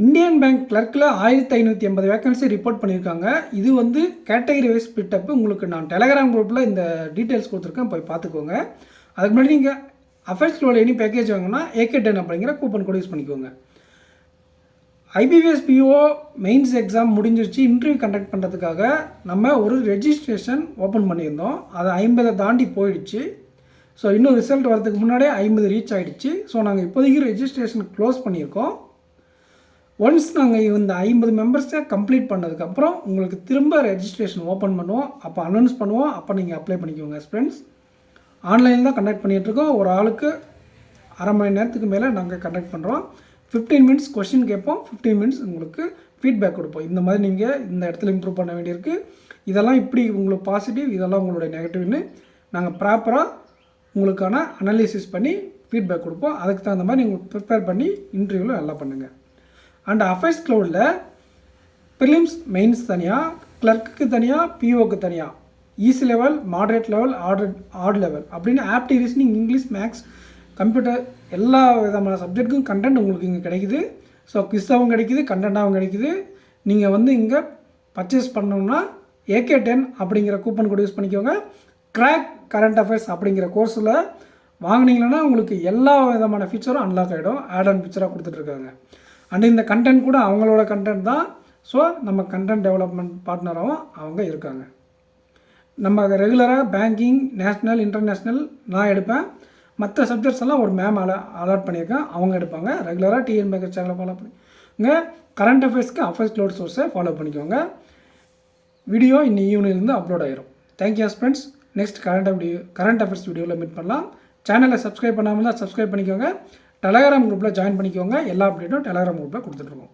Indian bank கிளர்க்கில் 1580 vacancy report பண்ணியிருக்காங்க. இது வந்து கேட்டகரி வைஸ் ஸ்பிட்டப்பு. உங்களுக்கு நான் டெலகிராம் குரூப்பில் இந்த டீட்டெயில்ஸ் கொடுத்துருக்கேன், போய் பார்த்துக்கோங்க. அதுக்கு முன்னாடி நீங்கள் அஃபேர்ஸ் லோவில் எனி பேக்கேஜ் வாங்கினா AK10 அப்படிங்கிற கூப்பன் கோட் யூஸ் பண்ணிக்கோங்க. IBPS PO மெயின்ஸ் எக்ஸாம் முடிஞ்சிருச்சு. இன்டர்வியூ கண்டக்ட் பண்ணுறதுக்காக நம்ம ஒரு ரெஜிஸ்ட்ரேஷன் ஓப்பன் பண்ணியிருந்தோம். அது 50 தாண்டி போயிடுச்சு. ஸோ இன்னும் ரிசல்ட் வரதுக்கு முன்னாடியே 50 ரீச் ஆகிடுச்சு. ஸோ நாங்கள் இப்போதைக்கு ரெஜிஸ்ட்ரேஷன் க்ளோஸ் பண்ணியிருக்கோம். ஒன்ஸ் நாங்கள் இந்த 50 மெம்பர்ஸை கம்ப்ளீட் பண்ணதுக்கப்புறம் உங்களுக்கு திரும்ப ரெஜிஸ்ட்ரேஷன் ஓப்பன் பண்ணுவோம். அப்போ அனௌன்ஸ் பண்ணுவோம். அப்போ நீங்கள் அப்ளை பண்ணிக்கோங்க ஃப்ரெண்ட்ஸ். ஆன்லைனில் தான் கண்டக்ட் பண்ணிகிட்ருக்கோம். ஒரு ஆளுக்கு அரை மணி நேரத்துக்கு மேலே நாங்கள் கண்டக்ட் பண்ணுறோம். 15 மினிட்ஸ் கொஸ்டின் கேட்போம், 15 மினிட்ஸ் உங்களுக்கு ஃபீட்பேக் கொடுப்போம். இந்த மாதிரி நீங்கள் இந்த இடத்துல இம்ப்ரூவ் பண்ண வேண்டியிருக்கு, இதெல்லாம் இப்படி உங்களுக்கு பாசிட்டிவ், இதெல்லாம் உங்களுடைய நெகட்டிவ்னு நாங்கள் ப்ராப்பராக உங்களுக்கான அனாலிசிஸ் பண்ணி ஃபீட்பேக் கொடுப்போம். அதுக்கு தகுந்த மாதிரி நீங்கள் ப்ரிப்பேர் பண்ணி இன்டர்வியூவில் நல்லா பண்ணுங்கள். அண்ட் அஃபேர்ஸ் க்ளவுடில் ப்ரிலிம்ஸ் மெயின்ஸ் தனியாக, கிளர்க்கு தனியாக, POக்கு தனியாக, easy level, moderate level, hard level அப்படின்னு ஆப்டி ரீசனிங், இங்கிலீஷ், மேக்ஸ், கம்ப்யூட்டர் எல்லா விதமான சப்ஜெக்ட்டுக்கும் கண்டென்ட் உங்களுக்கு இங்கே கிடைக்குது. ஸோ குவிஸாகவும் கிடைக்குது, கண்டென்ட்டாகவும் கிடைக்குது. நீங்கள் வந்து இங்கே பர்ச்சேஸ் பண்ணோம்னா AK10 அப்படிங்கிற கூப்பன் கோட் யூஸ் பண்ணிக்கோங்க. கிராக் கரண்ட் அஃபேர்ஸ் அப்படிங்கிற கோர்ஸில் வாங்கினீங்கன்னா உங்களுக்கு எல்லா விதமான ஃபீச்சரும் அன்லாக் ஆகிடும். ஆட் அண்ட் ஃபீச்சராக கொடுத்துட்ருக்காங்க. அண்ட் இந்த கண்டென்ட் கூட அவங்களோட கண்டென்ட் தான். ஸோ நம்ம கண்டென்ட் டெவலப்மெண்ட் பார்ட்னராகவும் அவங்க இருக்காங்க. நம்ம ரெகுலராக பேங்கிங், நேஷ்னல், இன்டர்நேஷ்னல் நான் எடுப்பேன். மற்ற சப்ஜெக்ட்ஸ் எல்லாம் ஒரு மேம் அலாட் பண்ணியிருக்கேன், அவங்க எடுப்பாங்க. ரெகுலராக TN பேக்கர் சேனலை ஃபாலோ பண்ணிங்க. கரண்ட் அஃபேர்ஸ்க்கு அஃபேர்ஸ் க்ளவுட் சோர்ஸை ஃபாலோ பண்ணிக்கோங்க. வீடியோ இன்னி ஈவினிங்லேருந்து அப்லோட் ஆயிரும். Thank you friends. Next current affairs வீடியோவில் மீட் பண்ணலாம். சேனலை சப்ஸ்கிரைப் பண்ணாமல் தான் சப்ஸ்கிரைப் பண்ணிக்கோங்க. டெலகிராம் குரூப்பில் ஜாயின் பண்ணிக்கோங்க. எல்லா அப்டேட்டும் டெலகிராம் குரூப்பில் கொடுத்துட்ருக்கோம்.